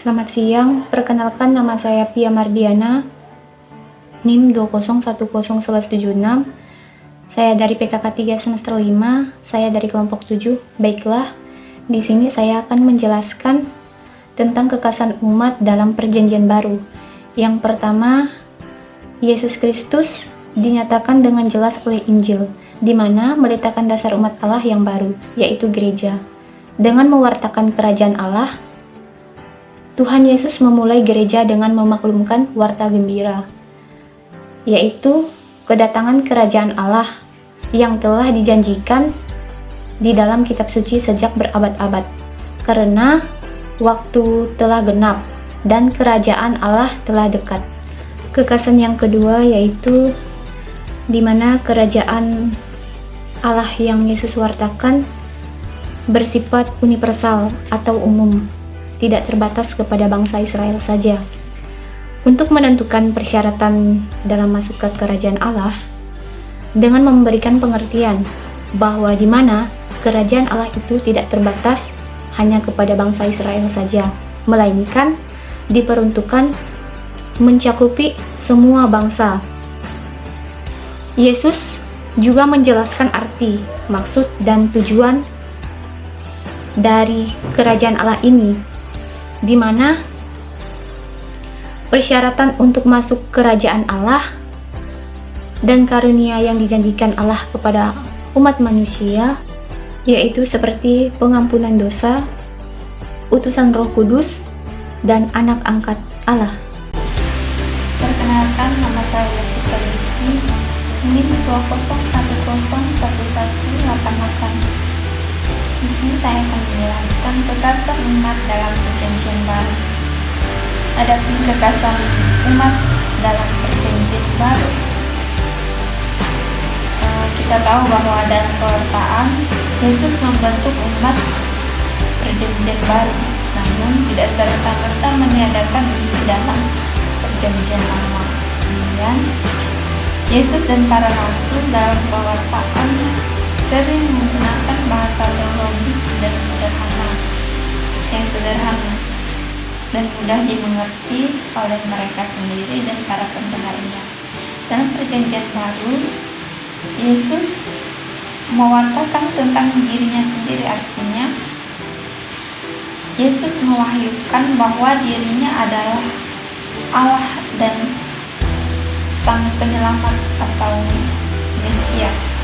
Selamat siang, perkenalkan nama saya Pia Mardiana, NIM 2010176. Saya dari PKK 3 semester 5, saya dari kelompok 7. Baiklah, di sini saya akan menjelaskan tentang kekasih umat dalam Perjanjian Baru. Yang pertama, Yesus Kristus dinyatakan dengan jelas oleh Injil, di mana meletakkan dasar umat Allah yang baru, yaitu gereja. Dengan mewartakan kerajaan Allah, Tuhan Yesus memulai gereja dengan memaklumkan warta gembira, yaitu kedatangan kerajaan Allah yang telah dijanjikan di dalam kitab suci sejak berabad-abad, karena waktu telah genap dan kerajaan Allah telah dekat. Kekasih yang kedua yaitu di mana kerajaan Allah yang Yesus wartakan bersifat universal atau umum, tidak terbatas kepada bangsa Israel saja. Untuk menentukan persyaratan dalam masuk ke kerajaan Allah, dengan memberikan pengertian bahwa di mana kerajaan Allah itu tidak terbatas hanya kepada bangsa Israel saja, melainkan diperuntukkan mencakupi semua bangsa. Yesus juga menjelaskan arti, maksud, dan tujuan dari kerajaan Allah ini, di mana persyaratan untuk masuk kerajaan Allah dan karunia yang dijanjikan Allah kepada umat manusia, yaitu seperti pengampunan dosa, utusan Roh Kudus, dan anak angkat Allah. Perkenalkan, nama saya Fitri Lisi, NIM 201011188. Di sini saya akan menjelaskan kekasih umat dalam Perjanjian Baru. Adapun kekasih umat dalam Perjanjian Baru, kita tahu bahwa dalam pewartaan Yesus membentuk umat Perjanjian Baru, namun tidak serta-merta meniadakan isi dalam Perjanjian Lama. Kemudian Yesus dan para rasul dalam pewartaan sering menggunakan bahasa teologis dan sederhana dan mudah dimengerti oleh mereka sendiri dan para pendengarnya. Dalam Perjanjian Baru, Yesus mewartakan tentang dirinya sendiri, artinya Yesus mewahyukan bahwa dirinya adalah Allah dan Sang Penyelamat atau Mesias.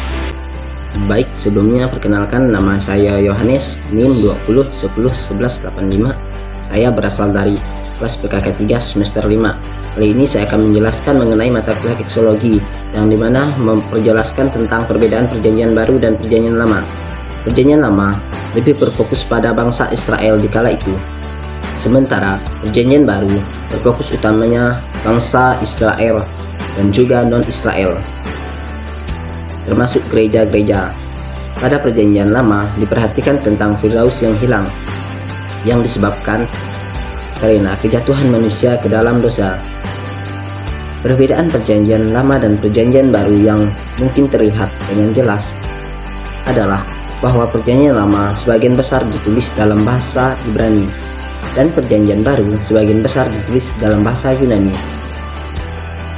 Baik, sebelumnya perkenalkan, nama saya Yohanes, NIM 20101185. Saya berasal dari kelas PKK 3 semester 5. Kali ini saya akan menjelaskan mengenai mata kuliah Eksologi, yang dimana memperjelaskan tentang perbedaan Perjanjian Baru dan Perjanjian Lama. Perjanjian Lama lebih berfokus pada bangsa Israel di kala itu, sementara Perjanjian Baru berfokus utamanya bangsa Israel dan juga non-Israel, termasuk gereja-gereja. Pada Perjanjian Lama diperhatikan tentang Firdaus yang hilang, yang disebabkan karena kejatuhan manusia ke dalam dosa. Perbedaan Perjanjian Lama dan Perjanjian Baru yang mungkin terlihat dengan jelas adalah bahwa Perjanjian Lama sebagian besar ditulis dalam bahasa Ibrani dan Perjanjian Baru sebagian besar ditulis dalam bahasa Yunani.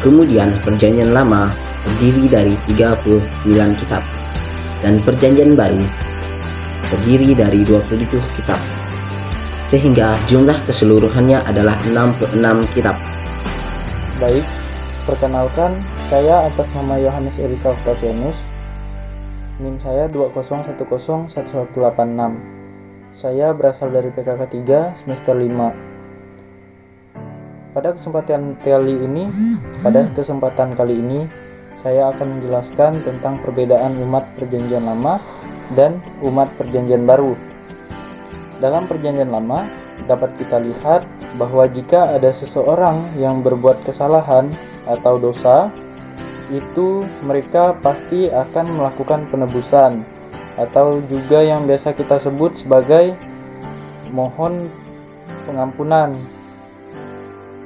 Kemudian Perjanjian Lama terdiri dari 39 kitab dan Perjanjian Baru terdiri dari 27 kitab, sehingga jumlah keseluruhannya adalah 66 kitab. Baik, perkenalkan, saya atas nama Yohanes Elisa Octavianus, NIM saya 201011186. Saya berasal dari PKK 3 semester 5. Pada kesempatan kali ini saya akan menjelaskan tentang perbedaan umat Perjanjian Lama dan umat Perjanjian Baru. Dalam Perjanjian Lama dapat kita lihat bahwa jika ada seseorang yang berbuat kesalahan atau dosa, itu mereka pasti akan melakukan penebusan, atau juga yang biasa kita sebut sebagai mohon pengampunan.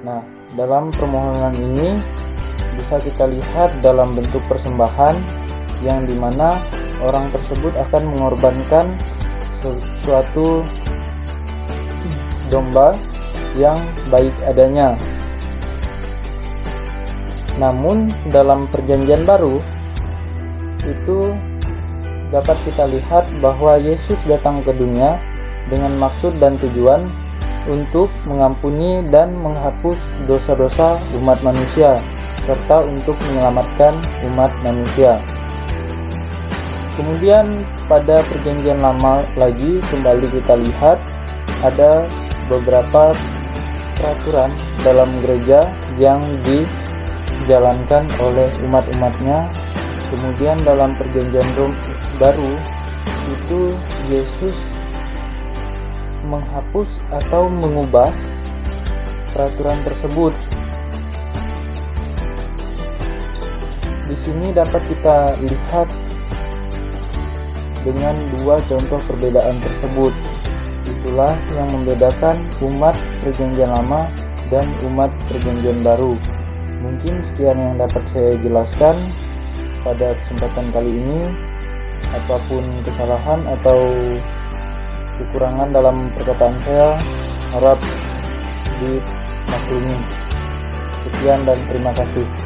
Nah, dalam permohonan ini bisa kita lihat dalam bentuk persembahan, yang dimana orang tersebut akan mengorbankan suatu domba yang baik adanya. Namun dalam Perjanjian Baru itu dapat kita lihat bahwa Yesus datang ke dunia dengan maksud dan tujuan untuk mengampuni dan menghapus dosa-dosa umat manusia serta untuk menyelamatkan umat manusia. Kemudian pada Perjanjian Lama lagi kembali kita lihat ada beberapa peraturan dalam gereja yang dijalankan oleh umat-umatnya. Kemudian dalam Perjanjian Baru itu Yesus menghapus atau mengubah peraturan tersebut. Di sini dapat kita lihat dengan dua contoh perbedaan tersebut. Itulah yang membedakan umat Perjanjian Lama dan umat Perjanjian Baru. Mungkin sekian yang dapat saya jelaskan pada kesempatan kali ini. Apapun kesalahan atau kekurangan dalam perkataan saya harap dimaklumi. Sekian dan terima kasih.